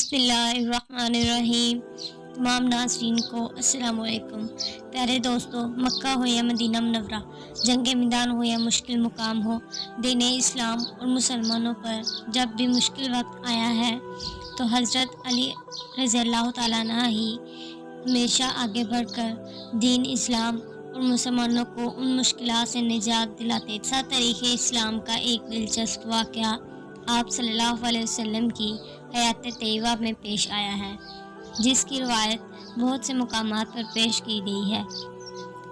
بسم اللہ الرحمن الرحیم۔ تمام ناظرین کو السلام علیکم۔ پیارے دوستو، مکہ ہو یا مدینہ منورہ، جنگ میدان ہو یا مشکل مقام ہو، دین اسلام اور مسلمانوں پر جب بھی مشکل وقت آیا ہے تو حضرت علی رضی اللہ تعالیٰ عنہ ہی ہمیشہ آگے بڑھ کر دین اسلام اور مسلمانوں کو ان مشکلات سے نجات دلاتے تھے۔ تاریخ اسلام کا ایک دلچسپ واقعہ آپ صلی اللہ علیہ وسلم کی حیات طیبہ میں پیش آیا ہے، جس کی روایت بہت سے مقامات پر پیش کی گئی ہے۔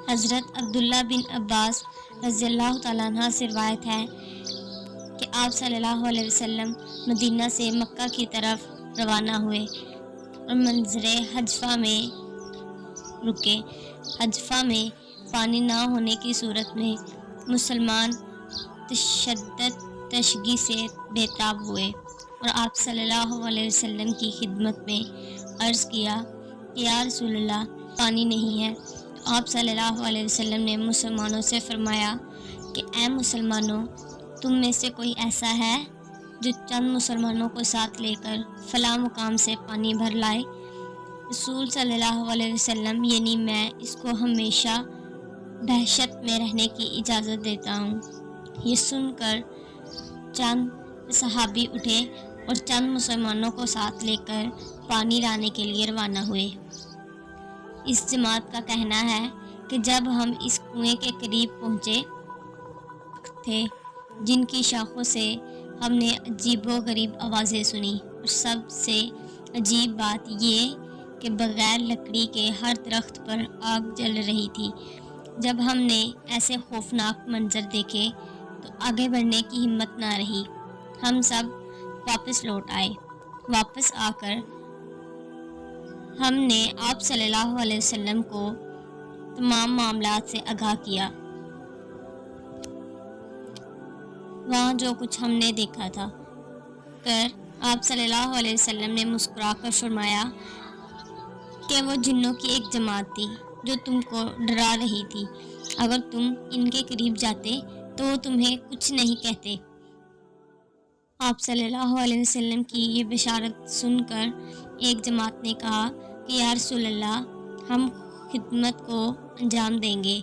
حضرت عبداللہ بن عباس رضی اللہ تعالیٰ عنہ سے روایت ہے کہ آپ صلی اللہ علیہ وسلم مدینہ سے مکہ کی طرف روانہ ہوئے اور منظر حجفہ میں رکے۔ حجفہ میں پانی نہ ہونے کی صورت میں مسلمان تشدد تشگی سے بےتاب ہوئے اور آپ صلی اللہ علیہ وسلم کی خدمت میں عرض کیا کہ یا رسول اللہ، پانی نہیں ہے۔ آپ صلی اللہ علیہ وسلم نے مسلمانوں سے فرمایا کہ اے مسلمانوں، تم میں سے کوئی ایسا ہے جو چند مسلمانوں کو ساتھ لے کر فلاں مقام سے پانی بھر لائے؟ رسول صلی اللہ علیہ وسلم یعنی میں اس کو ہمیشہ دہشت میں رہنے کی اجازت دیتا ہوں۔ یہ سن کر چند صحابی اٹھے اور چند مسلمانوں کو ساتھ لے کر پانی لانے کے لیے روانہ ہوئے۔ اس جماعت کا کہنا ہے کہ جب ہم اس کنویں کے قریب پہنچے تھے، جن کی شاخوں سے ہم نے عجیب و غریب آوازیں سنی، اور سب سے عجیب بات یہ کہ بغیر لکڑی کے ہر درخت پر آگ جل رہی تھی۔ جب ہم نے ایسے خوفناک منظر دیکھے تو آگے بڑھنے کی ہمت نہ رہی۔ ہم سب واپس لوٹ آئے۔ واپس آ کر ہم نے آپ صلی اللہ علیہ وسلم کو تمام معاملات سے آگاہ کیا۔ وہاں جو کچھ ہم نے دیکھا تھا آپ صلی اللہ علیہ وسلم نے مسکرا کر فرمایا کہ وہ جنوں کی ایک جماعت تھی جو تم کو ڈرا رہی تھی۔ اگر تم ان کے قریب جاتے تو وہ تمہیں کچھ نہیں کہتے۔ آپ صلی اللہ علیہ وسلم کی یہ بشارت سن کر ایک جماعت نے کہا کہ یا رسول اللہ، ہم خدمت کو انجام دیں گے۔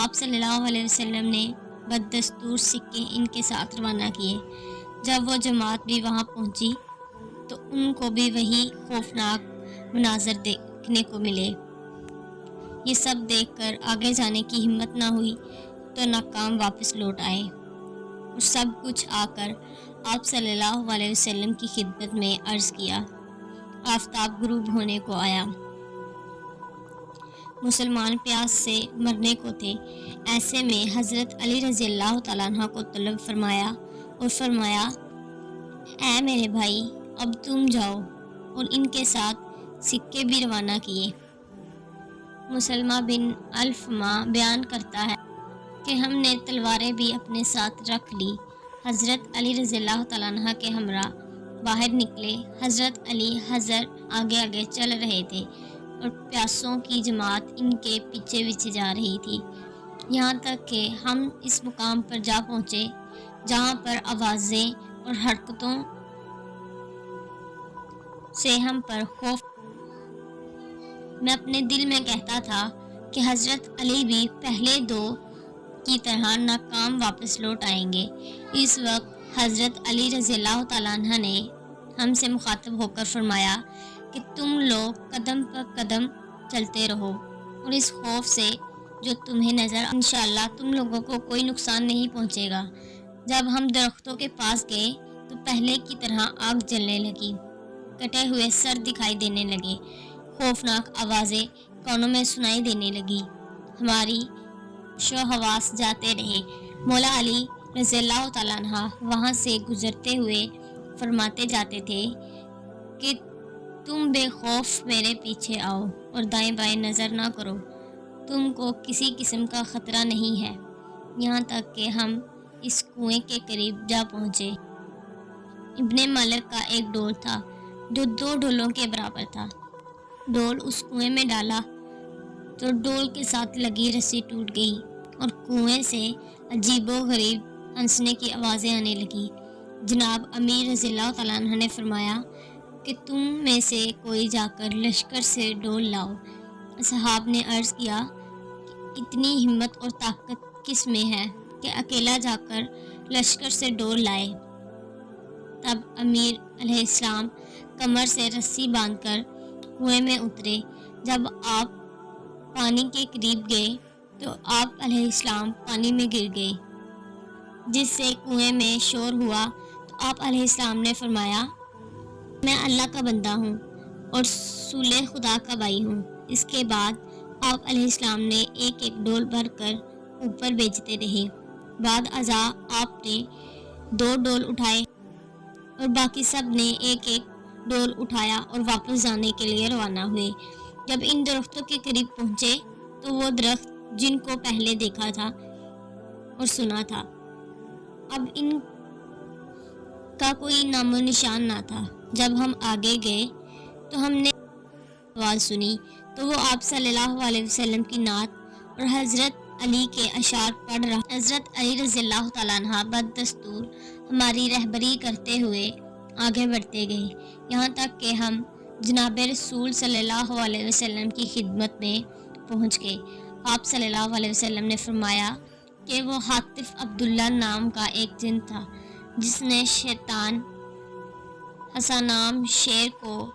آپ صلی اللہ علیہ وسلم نے بدستور سکے ان کے ساتھ روانہ کیے۔ جب وہ جماعت بھی وہاں پہنچی تو ان کو بھی وہی خوفناک مناظر دیکھنے کو ملے۔ یہ سب دیکھ کر آگے جانے کی ہمت نہ ہوئی تو ناکام واپس لوٹ آئے اور سب کچھ آ کر آپ صلی اللہ علیہ وسلم کی خدمت میں عرض کیا۔ آفتاب غروب ہونے کو آیا۔ مسلمان پیاس سے مرنے کو تھے۔ ایسے میں حضرت علی رضی اللہ تعالیٰ عنہ کو طلب فرمایا اور فرمایا، اے میرے بھائی، اب تم جاؤ، اور ان کے ساتھ سکے بھی روانہ کیے۔ مسلمہ بن الفما بیان کرتا ہے کہ ہم نے تلواریں بھی اپنے ساتھ رکھ لی۔ حضرت علی رضی اللہ تعالیٰ عنہ کے ہمراہ باہر نکلے۔ حضرت علی حضر آگے آگے چل رہے تھے اور پیاسوں کی جماعت ان کے پیچھے پیچھے جا رہی تھی، یہاں تک کہ ہم اس مقام پر جا پہنچے جہاں پر آوازیں اور حرکتوں سے ہم پر خوف۔ میں اپنے دل میں کہتا تھا کہ حضرت علی بھی پہلے دو کی طرح ناکام واپس لوٹ آئیں گے۔ اس وقت حضرت علی رضی اللہ تعالیٰ عنہ نے ہم سے مخاطب ہو کر فرمایا کہ تم لوگ قدم پر قدم چلتے رہو، اور اس خوف سے جو تمہیں نظر انشاءاللہ تم لوگوں کو کوئی نقصان نہیں پہنچے گا۔ جب ہم درختوں کے پاس گئے تو پہلے کی طرح آگ جلنے لگی، کٹے ہوئے سر دکھائی دینے لگے، خوفناک آوازیں کانوں میں سنائی دینے لگی، ہماری شو حواس جاتے رہے۔ مولا علی رضی اللہ تعالیٰ عنہ وہاں سے گزرتے ہوئے فرماتے جاتے تھے کہ تم بے خوف میرے پیچھے آؤ اور دائیں بائیں نظر نہ کرو، تم کو کسی قسم کا خطرہ نہیں ہے۔ یہاں تک کہ ہم اس کنویں کے قریب جا پہنچے۔ ابن مالک کا ایک ڈول تھا جو 2 ڈولوں کے برابر تھا۔ ڈول اس کنویں میں ڈالا تو ڈول کے ساتھ لگی رسی ٹوٹ گئی اور کنویں سے عجیب و غریب ہنسنے کی آوازیں آنے لگی۔ جناب امیر رضی اللہ تعالیٰ عنہ نے فرمایا کہ تم میں سے کوئی جا کر لشکر سے ڈول لاؤ۔ اصحاب نے عرض کیا کہ اتنی ہمت اور طاقت کس میں ہے کہ اکیلا جا کر لشکر سے ڈول لائے۔ تب امیر علیہ السلام کمر سے رسی باندھ کر کنویں میں اترے۔ جب آپ پانی کے قریب گئے تو آپ علیہ السلام پانی میں گر گئے، جس سے کنویں میں شور ہوا تو آپ علیہ السلام نے فرمایا، میں اللہ کا بندہ ہوں اور رسول خدا کا بھائی ہوں۔ اس کے بعد آپ علیہ السلام نے ایک ایک ڈول بھر کر اوپر بھیجتے رہے۔ بعد ازاں آپ نے 2 ڈول اٹھائے اور باقی سب نے ایک ایک ڈول اٹھایا اور واپس جانے کے لیے روانہ ہوئے۔ جب ان درختوں کے قریب پہنچے تو وہ درخت جن کو پہلے دیکھا تھا اور سنا تھا، اب ان کا کوئی نام و نشان نہ تھا۔ جب ہم آگے گئے تو ہم نے آواز سنی تو وہ آپ صلی اللہ علیہ وسلم کی نعت اور حضرت علی کے اشعار پڑھ رہا۔ حضرت علی رضی اللہ تعالیٰ عنہ بدستور ہماری رہبری کرتے ہوئے آگے بڑھتے گئے، یہاں تک کہ ہم جناب رسول صلی اللہ علیہ وسلم کی خدمت میں پہنچ گئے۔ آپ صلی اللہ علیہ وسلم نے فرمایا کہ وہ حاطف عبداللہ نام کا ایک جن تھا، جس نے شیطان حسانام شیر کو